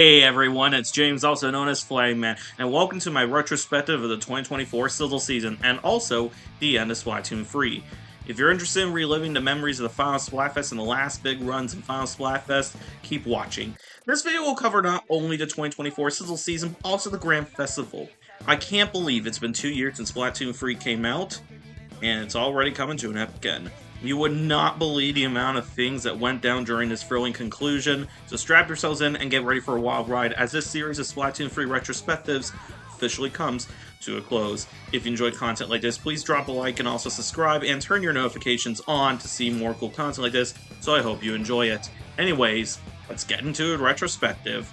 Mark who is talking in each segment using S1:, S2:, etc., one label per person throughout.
S1: Hey everyone, it's James, also known as Flagman, and welcome to my retrospective of the 2024 Sizzle season, and also the end of Splatoon 3. If you're interested in reliving the memories of the final Splatfest and the last big runs in final Splatfest, keep watching. This video will cover not only the 2024 Sizzle season, but also the Grand Festival. I can't believe it's been 2 years since Splatoon 3 came out, and it's already coming to an epic end. You would not believe the amount of things that went down during this thrilling conclusion, so strap yourselves in and get ready for a wild ride as this series of Splatoon 3 Retrospectives officially comes to a close. If you enjoyed content like this, please drop a like and also subscribe and turn your notifications on to see more cool content like this, so I hope you enjoy it. Anyways, let's get into a retrospective.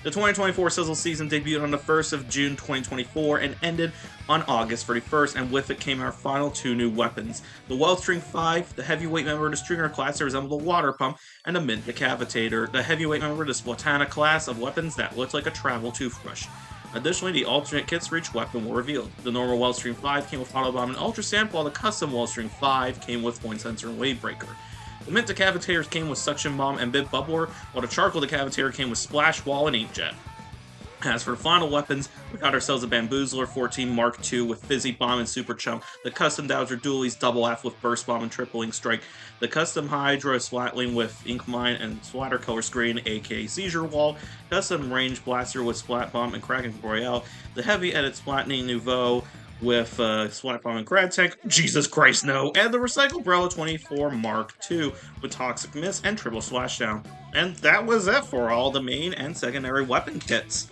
S1: The 2024 Sizzle season debuted on the 1st of June 2024 and ended on August 31st, and with it came our final two new weapons. The Wellstring 5, the heavyweight member of the Stringer class that resembled a water pump, and the Mint Decapitator, the heavyweight member of the Splatana class of weapons that looked like a travel toothbrush. Additionally, the alternate kits for each weapon were revealed. The normal Wellstring 5 came with Auto Bomb and Ultra Stamp, while the custom Wellstring 5 came with Point Sensor and Wave Breaker. The Mint Decapitators came with Suction Bomb and Bit Bubbler, while the Charcoal Decapitator came with Splash Wall and Inkjet. As for the final weapons, we got ourselves a Bamboozler 14 Mark II with Fizzy Bomb and Super Chump, the custom Dowser Dualies Double F with Burst Bomb and Triple Ink Strike, the custom Hydra Splatling with Ink Mine and Splatter Color Screen, aka Seizure Wall, custom Range Blaster with Splat Bomb and Kraken Royale, the heavy edit Splatning Nouveau with Splat Bomb and Grad Tank, Jesus Christ no, and the Recycle Brella 24 Mark II with Toxic Mist and Triple Splashdown. And that was it for all the main and secondary weapon kits.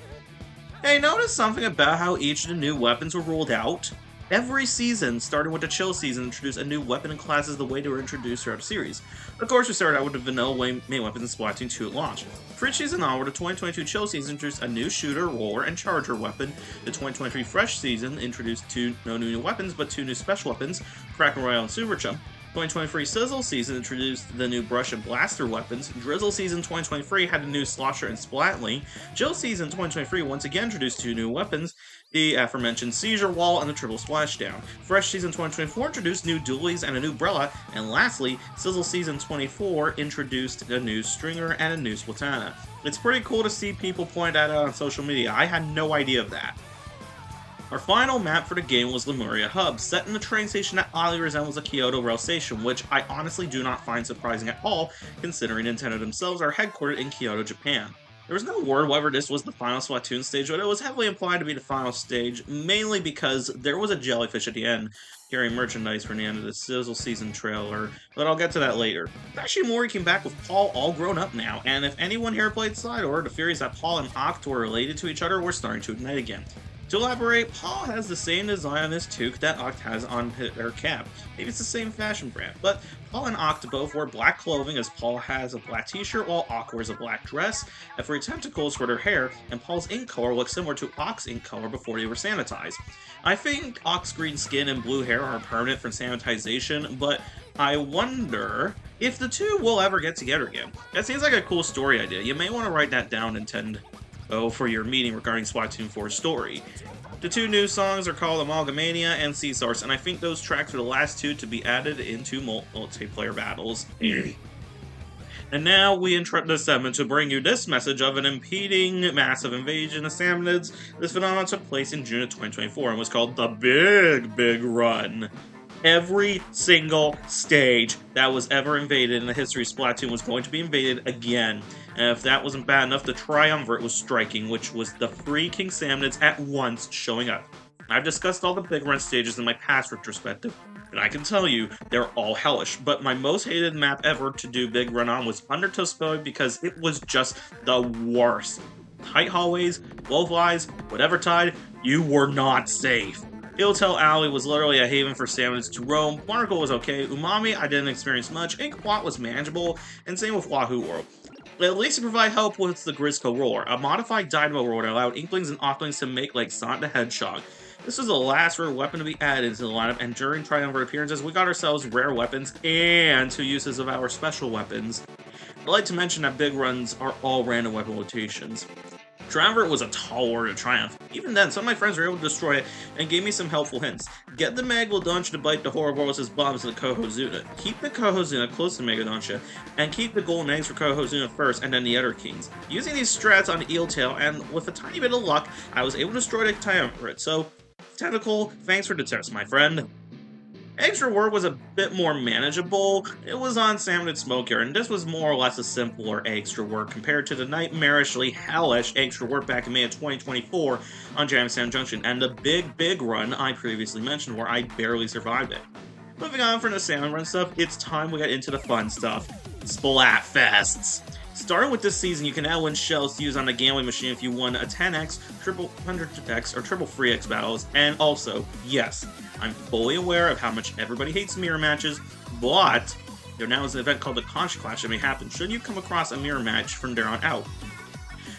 S1: Hey, notice something about how each of the new weapons were rolled out? Every season, starting with the Chill season, introduced a new weapon and class as the way they were introduced throughout the series. Of course, we started out with the vanilla main weapons in Splatoon 2 at launch. For each season onward, the 2022 Chill season introduced a new shooter, roller, and charger weapon. The 2023 Fresh season introduced no new weapons, but two new special weapons, Kraken Royale and Super Chump. 2023 Sizzle season introduced the new Brush and Blaster weapons. Drizzle season 2023 had a new Slosher and Splatling. Chill season 2023 once again introduced two new weapons, the aforementioned Seizure Wall and the Triple Splashdown. Fresh season 2024 introduced new Dualies and a new Brella. And lastly, Sizzle season 24 introduced a new Stringer and a new Splatana. It's pretty cool to see people point that out on social media. I had no idea of that. Our final map for the game was Lemuria Hub, set in the train station that oddly resembles a Kyoto rail station, which I honestly do not find surprising at all, considering Nintendo themselves are headquartered in Kyoto, Japan. There was no word whether this was the final Splatoon stage, but it was heavily implied to be the final stage, mainly because there was a jellyfish at the end, carrying merchandise from the end of the Sizzle season trailer, but I'll get to that later. Mori came back with Paul all grown up now, and if anyone here played Slidor, the theories that Paul and Oct were related to each other were starting to ignite again. To elaborate, Paul has the same design on his toque that Oct has on her cap. Maybe it's the same fashion brand, but Paul and Oct both wear black clothing as Paul has a black t-shirt while Oct wears a black dress, and for tentacles for their hair, and Paul's ink color looks similar to Oct's ink color before they were sanitized. I think Oct's green skin and blue hair are permanent from sanitization, but I wonder if the two will ever get together again. That seems like a cool story idea. You may want to write that down, Nintendo, for your meeting regarding Splatoon 4's story. The two new songs are called Amalgamania and Sea Source, and I think those tracks are the last two to be added into multiplayer battles. And now we interrupt this segment to bring you this message of an impeding massive invasion of Samnids. This phenomenon took place in June of 2024 and was called the Big Run. Every single stage that was ever invaded in the history of Splatoon was going to be invaded again. And if that wasn't bad enough, the Triumvirate was striking, which was the three King Samnids at once showing up. I've discussed all the Big Run stages in my past retrospective, and I can tell you, they're all hellish, but my most hated map ever to do Big Run on was Undertow Spell because it was just the worst. Tight hallways, low flies, whatever tide, you were not safe. Hilltail Alley was literally a haven for Samnids to roam, Barnacle was okay, Umami I didn't experience much, Inkplot was manageable, and same with Wahoo World. At least to provide help with the Grizzco Roller, a modified Dynamo Roller that allowed Inklings and Ocklings to make like Sonic the Hedgehog. This was the last rare weapon to be added into the lineup, and during Triumvirate appearances, we got ourselves rare weapons and two uses of our special weapons. I'd like to mention that Big Runs are all random weapon rotations. Triumvirate was a tall order to triumph. Even then, some of my friends were able to destroy it and gave me some helpful hints. Get the Megalodontia to bite the Horrorboros' bombs in the Kohozuna. Keep the Kohozuna close to Megalodontia, and keep the golden eggs for Kohozuna first and then the other kings. Using these strats on Eeltail, and with a tiny bit of luck, I was able to destroy the Triumvirate. So, Tentacle, thanks for the tips, my friend. Extra work was a bit more manageable. It was on Salmon and Smoker, and this was more or less a simpler extra work compared to the nightmarishly hellish extra work back in May of 2024 on Jamstown Junction, and the big run I previously mentioned where I barely survived it. Moving on from the Salmon Run stuff, it's time we get into the fun stuff. Splatfests! Starting with this season, you can now win shells to use on the gambling machine if you won a 10x, triple 100x, or triple 3x battles, and also, yes, I'm fully aware of how much everybody hates mirror matches, but there now is an event called the Conch Clash that may happen should you come across a mirror match from there on out.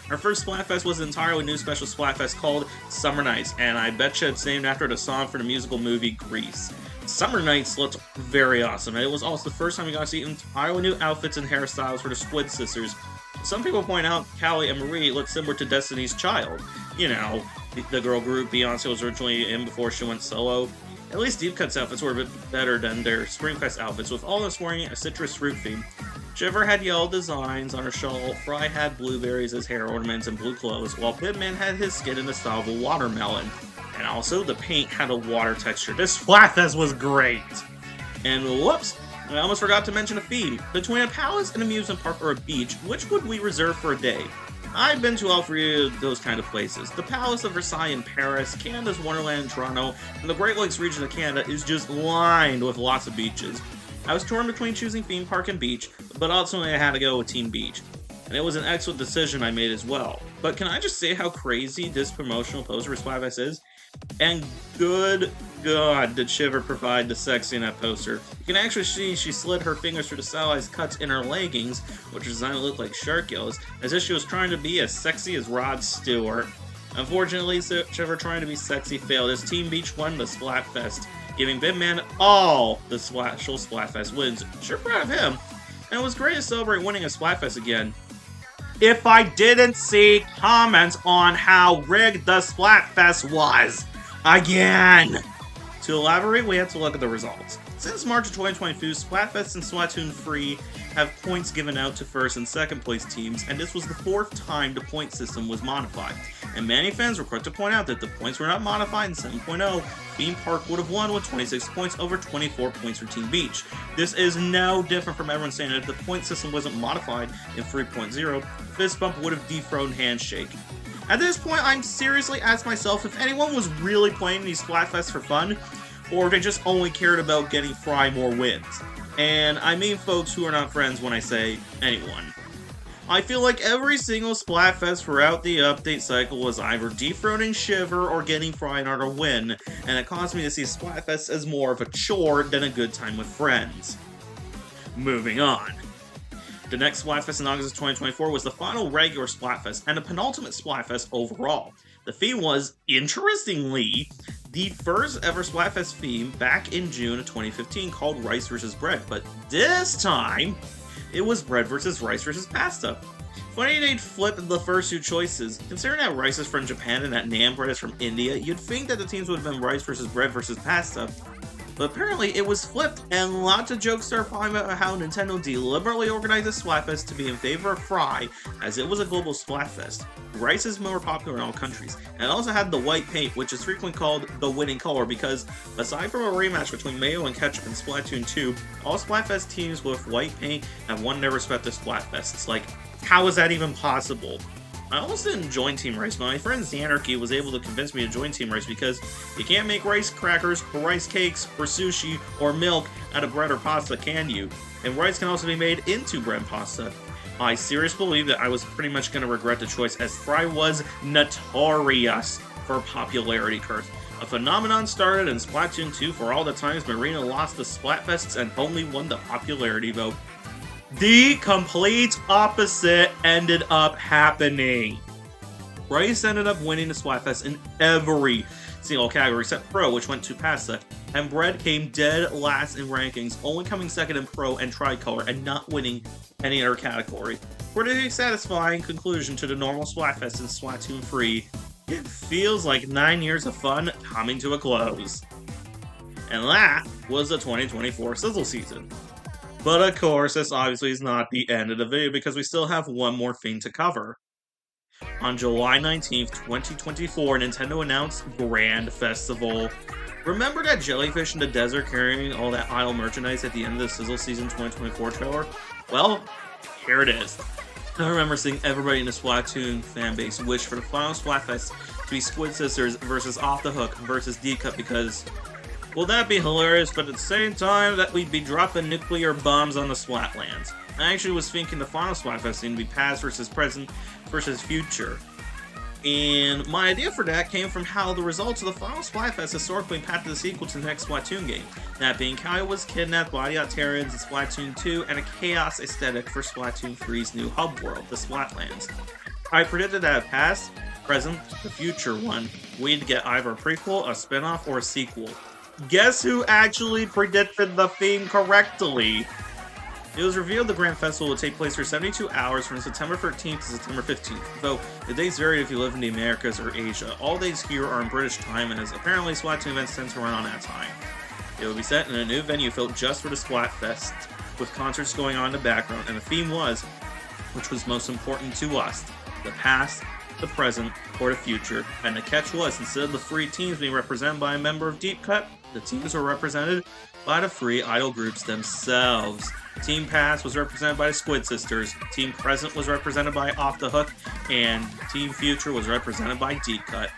S1: Our first Splatfest was an entirely new special Splatfest called Summer Nights, and I betcha it's named after the song for the musical movie Grease. Summer Nights looked very awesome, and it was also the first time we got to see entirely new outfits and hairstyles for the Squid Sisters. Some people point out Callie and Marie look similar to Destiny's Child. You know, the girl group Beyonce was originally in before she went solo. At least Deep Cut's outfits were a bit better than their Springfest outfits, with all of us wearing a citrus fruit theme. Shiver had yellow designs on her shawl, Fry had blueberries as hair ornaments and blue clothes, while Bitman had his skin in the style of a watermelon. And also, the paint had a water texture. This Splatfest was great! And whoops, I almost forgot to mention a theme. Between a palace, an amusement park, or a beach, which would we reserve for a day? I've been to all three of those kind of places. The Palace of Versailles in Paris, Canada's Wonderland in Toronto, and the Great Lakes region of Canada is just lined with lots of beaches. I was torn between choosing theme park and beach, but ultimately I had to go with Team Beach. And it was an excellent decision I made as well. But can I just say how crazy this promotional poster for Splatfest is? And good God, did Shiver provide the sexy in that poster. You can actually see she slid her fingers through the stylized cuts in her leggings, which are designed to look like shark gills, as if she was trying to be as sexy as Rod Stewart. Unfortunately, Shiver trying to be sexy failed as Team Beach won the Splatfest, giving Bitman all the special Splatfest wins. Sure proud of him. And it was great to celebrate winning a Splatfest again. If I didn't see comments on how rigged the Splatfest was. Again! To elaborate, we have to look at the results. Since March of 2022, Splatfest and Splatoon 3 have points given out to first and second place teams, and this was the fourth time the point system was modified. And many fans were quick to point out that the points were not modified in 7.0. Theme Park would have won with 26 points over 24 points for Team Beach. This is no different from everyone saying that if the point system wasn't modified in 3.0, Fist Bump would have dethroned Handshake. At this point, I'm seriously asking myself if anyone was really playing these Splatfests for fun, or if they just only cared about getting Fry more wins. And I mean folks who are not friends when I say anyone. I feel like every single Splatfest throughout the update cycle was either dethroning Shiver or getting Fry another win, and it caused me to see Splatfest as more of a chore than a good time with friends. Moving on. The next Splatfest in August of 2024 was the final regular Splatfest and the penultimate Splatfest overall. The theme was, interestingly, the first ever Splatfest theme back in June of 2015 called Rice vs. Bread, but this time, it was bread versus rice versus pasta. Funny they'd flip the first two choices. Considering that rice is from Japan and that Naan bread is from India, you'd think that the teams would have been rice versus bread versus pasta. But apparently it was flipped, and lots of jokes started flying about how Nintendo deliberately organized the Splatfest to be in favor of Fry, as it was a global Splatfest. Rice is more popular in all countries, and it also had the white paint, which is frequently called the winning color because, aside from a rematch between Mayo and Ketchup in Splatoon 2, all Splatfest teams with white paint have won their respective Splatfests. Like, how is that even possible? I almost didn't join Team Rice, but my friend Xanarchy was able to convince me to join Team Rice because you can't make rice crackers, or rice cakes, or sushi, or milk out of bread or pasta, can you? And rice can also be made into bread and pasta. I seriously believe that I was pretty much going to regret the choice, as Fry was notorious for popularity curse. A phenomenon started in Splatoon 2 for all the times Marina lost the Splatfests and only won the popularity vote. The complete opposite ended up happening. Rice ended up winning the Splatfest in every single category except Pro, which went to Pasta, and Bread came dead last in rankings, only coming second in Pro and Tricolor, and not winning any other category. pretty satisfying conclusion to the normal Splatfest in Splatoon 3. It feels like 9 years of fun coming to a close. And that was the 2024 Sizzle season. But of course, this obviously is not the end of the video because we still have one more thing to cover. On July 19th, 2024, Nintendo announced Grand Festival. Remember that jellyfish in the desert carrying all that idle merchandise at the end of the Sizzle Season 2024 trailer? Well, here it is. I remember seeing everybody in the Splatoon fanbase wish for the final Splatfest to be Squid Sisters versus Off the Hook versus D-Cut because, well, that'd be hilarious, but at the same time, that we'd be dropping nuclear bombs on the Splatlands. I actually was thinking the final Splatfest seemed to be past versus present versus future. And my idea for that came from how the results of the final Splatfest historically impacted the sequel to the next Splatoon game. That being Kai was kidnapped by the Altarians in Splatoon 2 and a chaos aesthetic for Splatoon 3's new hub world, the Splatlands. I predicted that past, present, the future one, we'd get either a prequel, a spin-off, or a sequel. Guess who actually predicted the theme correctly? It was revealed the Grand Festival would take place for 72 hours from September 13th to September 15th, though the dates vary if you live in the Americas or Asia. All days here are in British time, and as apparently Splatoon events tend to run on that time. It will be set in a new venue built just for the Splatfest, with concerts going on in the background, and the theme was, which was most important to us, the past, the present, or the future. And the catch was, instead of the three teams being represented by a member of Deep Cut, the teams were represented by the three idol groups themselves. Team Past was represented by the Squid Sisters, Team Present was represented by Off the Hook, and Team Future was represented by Deep Cut.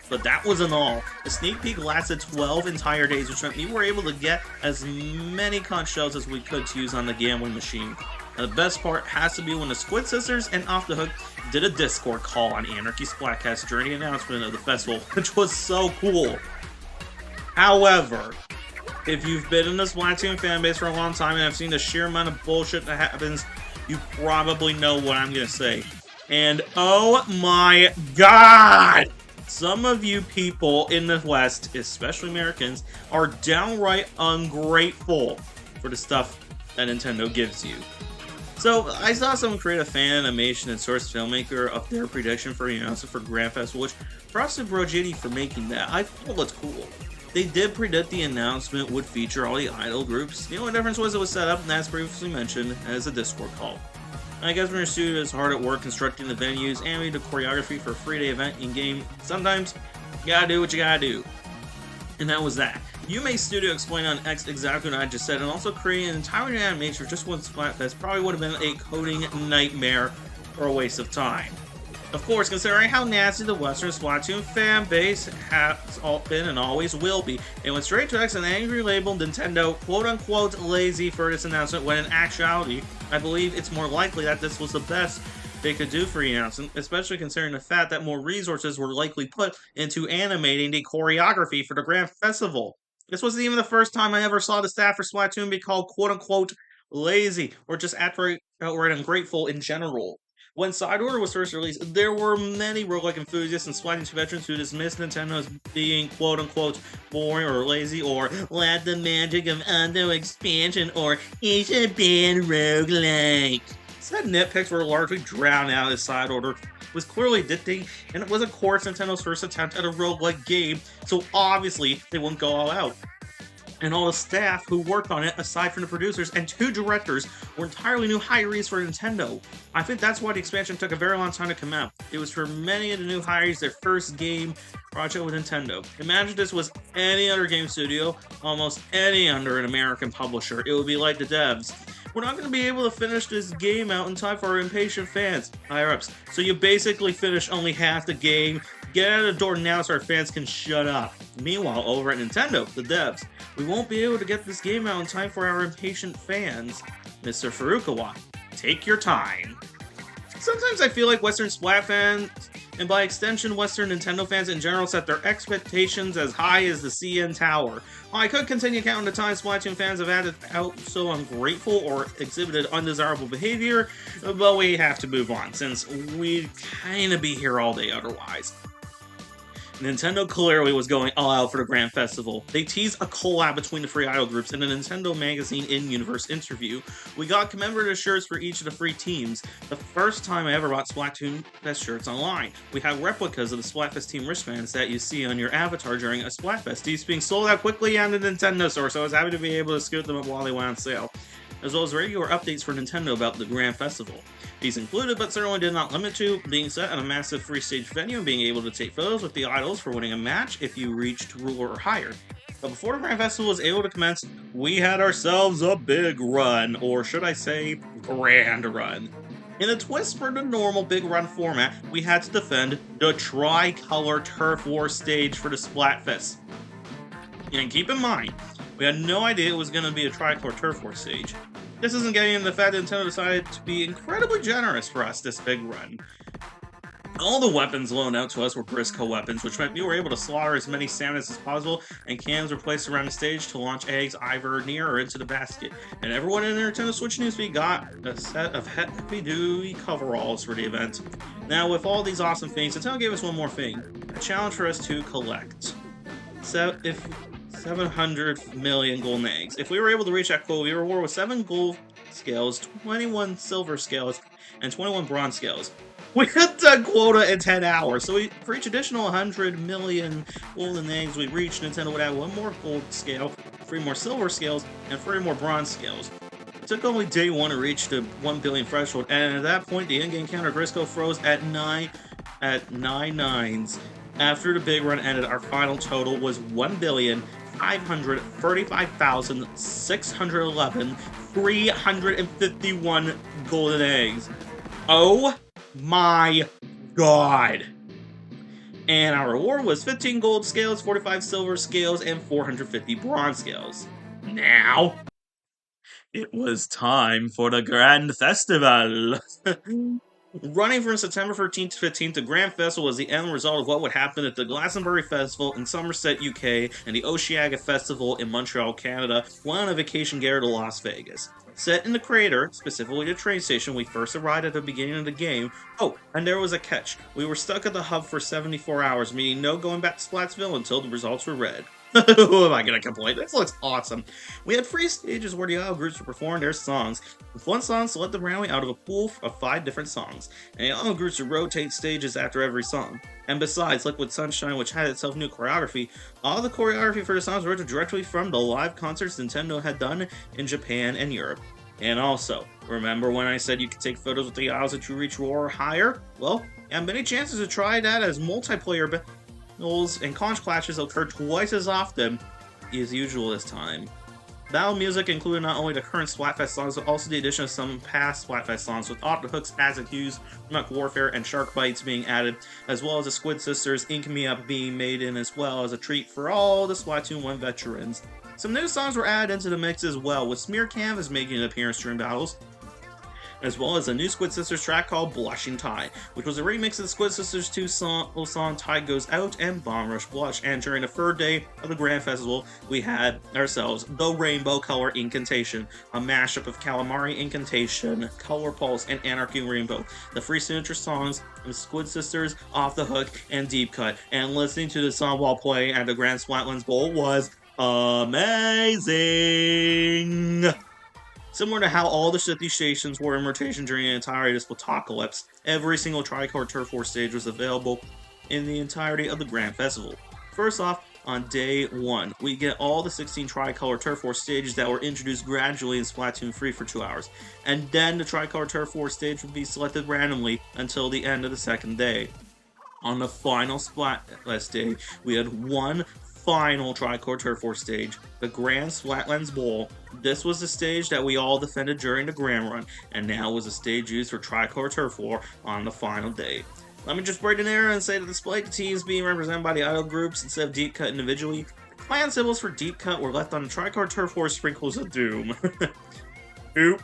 S1: But that wasn't all. The sneak peek lasted 12 entire days, which meant we were able to get as many conch shells as we could to use on the gambling machine. And the best part has to be when the Squid Sisters and Off the Hook did a Discord call on Anarchy Splatcast during the announcement of the festival, which was so cool. However, if you've been in the Splatoon fanbase for a long time and have seen the sheer amount of bullshit that happens, you probably know what I'm gonna say. And oh my god! Some of you people in the West, especially Americans, are downright ungrateful for the stuff that Nintendo gives you. So, I saw someone create a fan animation and source filmmaker of their prediction for the announcement for Grand Festival, which props to Bro JD for making that. I thought it looked cool. They did predict the announcement would feature all the idol groups. The only difference was it was set up, and as previously mentioned, as a Discord call. I guess when your studio is hard at work constructing the venues and the choreography for a 3-day event in-game, sometimes you gotta do what you gotta do. And that was that. Yume's studio explained on X exactly what I just said, and also creating an entire new animation for just one Splatfest probably would have been a coding nightmare or a waste of time. Of course, considering how nasty the Western Splatoon fan base has been and always will be, it went straight to X and angry labeled Nintendo quote-unquote lazy for this announcement, when in actuality, I believe it's more likely that this was the best they could do for the announcement, especially considering the fact that more resources were likely put into animating the choreography for the Grand Festival. This wasn't even the first time I ever saw the staff for Splatoon be called quote-unquote lazy, or just outright ungrateful in general. When Side Order was first released, there were many roguelike enthusiasts and Splatoon 2 veterans who dismissed Nintendo as being quote-unquote boring or lazy, or lack the magic of Undo expansion, or it's a bad roguelike. Said nitpicks were largely drowned out as Side Order was clearly addicting, and it was of course Nintendo's first attempt at a roguelike game, so obviously they wouldn't go all out. And all the staff who worked on it, aside from the producers and 2 directors, were entirely new hirees for Nintendo. I think that's why the expansion took a very long time to come out. It was for many of the new hirees their first game project with Nintendo. Imagine this was any other game studio, almost any under an American publisher. It would be like the devs. We're not going to be able to finish this game out in time for our impatient fans, higher-ups. So you basically finish only half the game. Get out of the door now so our fans can shut up. Meanwhile, over at Nintendo, the devs, we won't be able to get this game out in time for our impatient fans. Mr. Furukawa, take your time. Sometimes I feel like Western Splat fans, and by extension Western Nintendo fans in general, set their expectations as high as the CN Tower. While I could continue counting the times Splatoon fans have acted out so ungrateful or exhibited undesirable behavior, but we have to move on, since we'd kinda be here all day otherwise. Nintendo clearly was going all out for the Grand Festival. They teased a collab between the free idol groups in a Nintendo Magazine in-universe interview. We got commemorative shirts for each of the free teams. The first time I ever bought Splatoon Fest shirts online. We have replicas of the Splatfest team wristbands that you see on your avatar during a Splatfest. These being sold out quickly on the Nintendo store, so I was happy to be able to scoop them up while they went on sale, as well as regular updates for Nintendo about the Grand Festival. These included, but certainly did not limit to, being set at a massive free-stage venue and being able to take photos with the idols for winning a match if you reached ruler or higher. But before the Grand Festival was able to commence, we had ourselves a big run, or should I say, grand run. In a twist for the normal big run format, we had to defend the Tricolor Turf War stage for the Splatfest. And keep in mind, we had no idea it was going to be a Tricolor Turf War stage. This isn't getting into the fact that Nintendo decided to be incredibly generous for us this big run. All the weapons loaned out to us were Briscoe weapons, which meant we were able to slaughter as many salmons as possible, and cans were placed around the stage to launch eggs either near or into the basket. And everyone in the Nintendo Switch newsfeed got a set of heavy-duty coveralls for the event. Now, with all these awesome things, Nintendo gave us one more thing, a challenge for us to collect. So, if 700 million golden eggs. If we were able to reach that goal, we were rewarded with 7 gold scales, 21 silver scales, and 21 bronze scales. We hit that quota in 10 hours, so for each additional 100 million golden eggs we reached, Nintendo would add 1 more gold scale, 3 more silver scales, and 3 more bronze scales. It took only day 1 to reach the 1 billion threshold, and at that point, the in-game counter Briscoe froze at 9 nines. After the big run ended, our final total was 1,535,611 351 golden eggs. Oh my god! And our reward was 15 gold scales, 45 silver scales, and 450 bronze scales. Now, it was time for the Grand Festival! Running from September 13th to 15th, the Grand Festival was the end result of what would happen at the Glastonbury Festival in Somerset, UK, and the Oceaga Festival in Montreal, Canada, went on a vacation getaway to Las Vegas. Set in the crater, specifically the train station, we first arrived at the beginning of the game. Oh, and there was a catch. We were stuck at the hub for 74 hours, meaning no going back to Splatsville until the results were read. Who am I gonna complain? This looks awesome. We had 3 stages where the idol groups would perform their songs, with 1 song selected randomly out of a pool of 5 different songs, and the idol groups would rotate stages after every song. And besides Liquid Sunshine, which had itself new choreography, all the choreography for the songs were directly from the live concerts Nintendo had done in Japan and Europe. And also, remember when I said you could take photos with the idols that you reach or higher? Well, you have many chances to try that as multiplayer battles and conch clashes occur twice as often as usual this time. Battle music included not only the current Splatfest songs, but also the addition of some past Splatfest songs, with Octohooks, Aztec Hughes, Muck Warfare, and Shark Bites being added, as well as the Squid Sisters' Ink Me Up being made in as well as a treat for all the Splatoon 1 veterans. Some new songs were added into the mix as well, with Smear Canvas making an appearance during battles, as well as a new Squid Sisters track called Blushing Tide, which was a remix of the Squid Sisters' 2 song Tide Goes Out and Bomb Rush Blush. And during the 3rd day of the Grand Festival, we had ourselves the Rainbow Color Incantation, a mashup of Calamari Incantation, Color Pulse, and Anarchy Rainbow. The free signature songs of Squid Sisters, Off the Hook, and Deep Cut. And listening to the song while playing at the Grand Splatlands Bowl was amazing! Similar to how all the city stations were in rotation during the entirety of the Splatocalypse, every single Tricolor Turf War stage was available in the entirety of the Grand Festival. First off, on day 1, we get all the 16 Tricolor Turf War stages that were introduced gradually in Splatoon 3 for 2 hours, and then the Tricolor Turf War stage would be selected randomly until the end of the 2nd day. On the final Splatfest day, we had one final Tricolor Turf War stage, the Grand Splatlands Bowl. This was the stage that we all defended during the Grand Run, and now was a stage used for Tricolor Turf War on the final day. Let me just break in there and say that despite the teams being represented by the idol groups instead of Deep Cut individually, the clan symbols for Deep Cut were left on the Tricolor Turf War Sprinkles of Doom. Oop.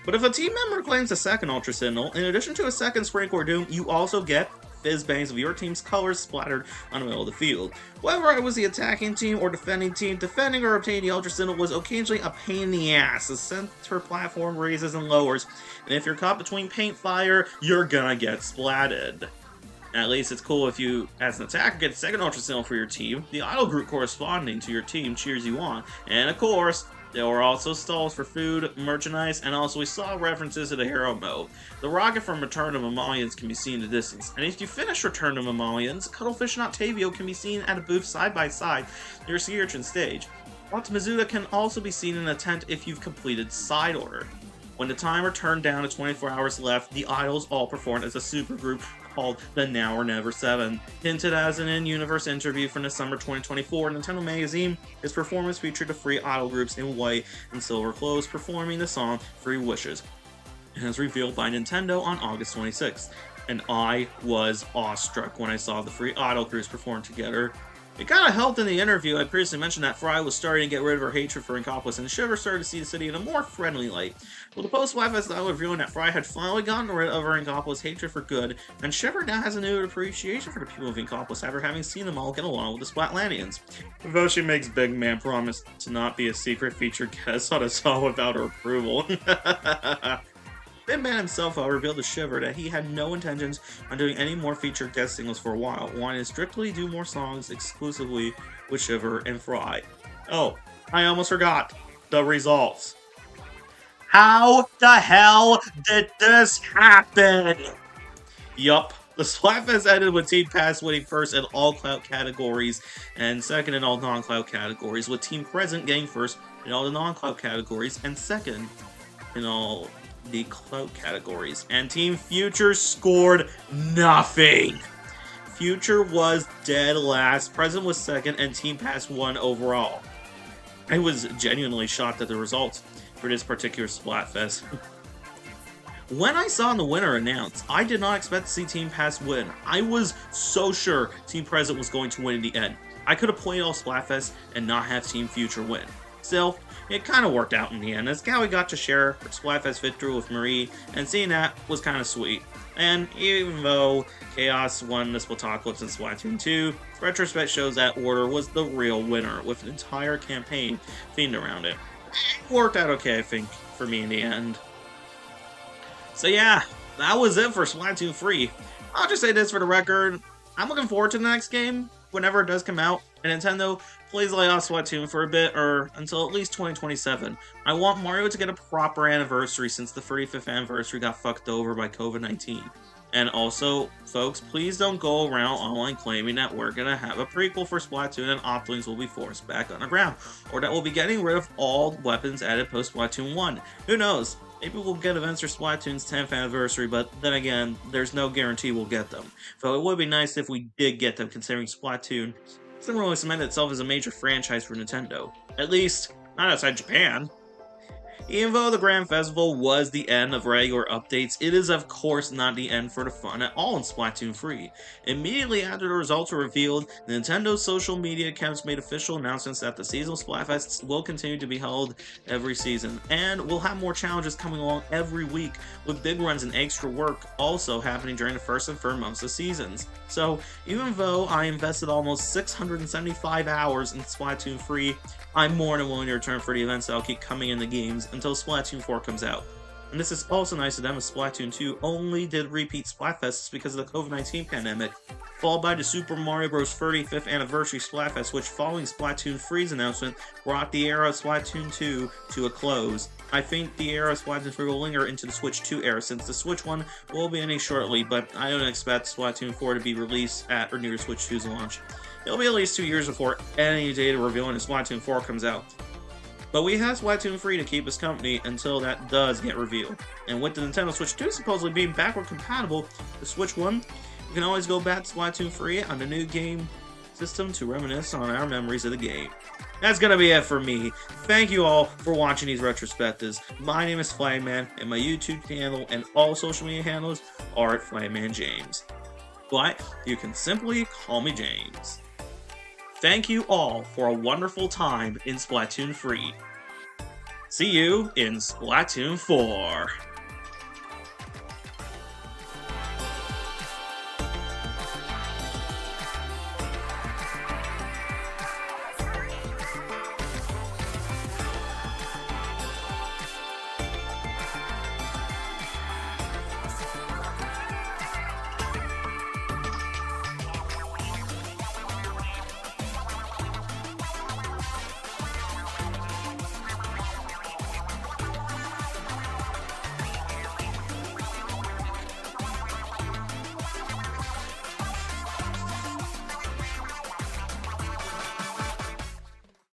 S1: But if a team member claims a second Ultra Signal, in addition to a second Sprinkle or Doom, you also get fizz bangs of your team's colors splattered on the middle of the field. Whether I was the attacking team or defending team, defending or obtaining the Ultra Signal was occasionally a pain in the ass. The center platform raises and lowers, and if you're caught between paint fire, you're gonna get splatted. At least it's cool if you, as an attacker, get a second Ultra Signal for your team. The idol group corresponding to your team cheers you on. And of course, there were also stalls for food, merchandise, and also we saw references to the hero mode. The rocket from Return to Mammalians can be seen in the distance. And if you finish Return to Mammalians, Cuttlefish and Octavio can be seen at a booth side by side near Sea Urchin stage. Mizuta can also be seen in a tent if you've completed Side Order. When the timer turned down to 24 hours left, the idols all performed as a supergroup called the Now or Never 7. Hinted as an in-universe interview from the summer 2024 Nintendo Magazine, his performance featured the three idol groups in white and silver clothes performing the song Three Wishes. It was revealed by Nintendo on August 26th, and I was awestruck when I saw the three idol groups perform together. It kind of helped in the interview. I previously mentioned that Fry was starting to get rid of her hatred for Inkopolis, and Shiver started to see the city in a more friendly light. Well, the post-Splatfest style revealing that Fry had finally gotten rid of her Inkopolis hatred for good, and Shiver now has a new appreciation for the people of Inkopolis after having seen them all get along with the Splatlandians. Though she makes Big Man promise to not be a secret featured guest on a song without her approval. Big Man himself, however, revealed to Shiver that he had no intentions on doing any more featured guest singles for a while, wanting to strictly do more songs exclusively with Shiver and Fry. Oh, I almost forgot the results. How the hell did this happen? Yup. The Splatfest ended with Team Pass winning first in all Cloud categories and second in all non-Cloud categories, with Team Present getting first in all the non-Cloud categories and second in all the Cloud categories. And Team Future scored nothing. Future was dead last, Present was second, and Team Pass won overall. I was genuinely shocked at the results for this particular Splatfest. When I saw the winner announced, I did not expect to see Team Pass win. I was so sure Team Present was going to win in the end. I could have played all Splatfest and not have Team Future win. Still, it kind of worked out in the end, as Gowie got to share her Splatfest victory with Marie, and seeing that was kind of sweet. And even though Chaos won the Splatocalypse in Splatoon 2, Retrospect shows that Order was the real winner, with an entire campaign themed around it. It worked out okay, I think, for me in the end. So yeah, that was it for Splatoon 3. I'll just say this for the record, I'm looking forward to the next game, whenever it does come out, and Nintendo please lay off Splatoon for a bit, or until at least 2027. I want Mario to get a proper anniversary since the 35th anniversary got fucked over by COVID-19. And also, folks, please don't go around online claiming that we're gonna have a prequel for Splatoon and Optlings will be forced back underground, or that we'll be getting rid of all weapons added post Splatoon 1. Who knows? Maybe we'll get events for Splatoon's 10th anniversary, but then again, there's no guarantee we'll get them. Though it would be nice if we did get them, considering Splatoon doesn't really cement itself as a major franchise for Nintendo. At least, not outside Japan. Even though the Grand Festival was the end of regular updates, it is of course not the end for the fun at all in Splatoon 3. Immediately after the results were revealed, Nintendo's social media accounts made official announcements that the seasonal Splatfests will continue to be held every season, and we'll have more challenges coming along every week, with big runs and extra work also happening during the first and third months of seasons. So, even though I invested almost 675 hours in Splatoon 3, I'm more than willing to return for the events that'll keep coming in the games until Splatoon 4 comes out. And this is also nice to them, as Splatoon 2 only did repeat Splatfests because of the COVID-19 pandemic, followed by the Super Mario Bros. 35th Anniversary Splatfest, which following Splatoon 3's announcement brought the era of Splatoon 2 to a close. I think the era of Splatoon 3 will linger into the Switch 2 era, since the Switch 1 will be ending shortly, but I don't expect Splatoon 4 to be released at or near Switch 2's launch. It'll be at least 2 years before any data revealing Splatoon 4 comes out. But we have Splatoon 3 to keep us company until that does get revealed. And with the Nintendo Switch 2 supposedly being backward compatible with Switch 1, you can always go back to Splatoon 3 on the new game system to reminisce on our memories of the game. That's gonna be it for me. Thank you all for watching these retrospectives. My name is Flagman, and my YouTube channel and all social media handles are at FlagmanJames. But you can simply call me James. Thank you all for a wonderful time in Splatoon 3. See you in Splatoon 4.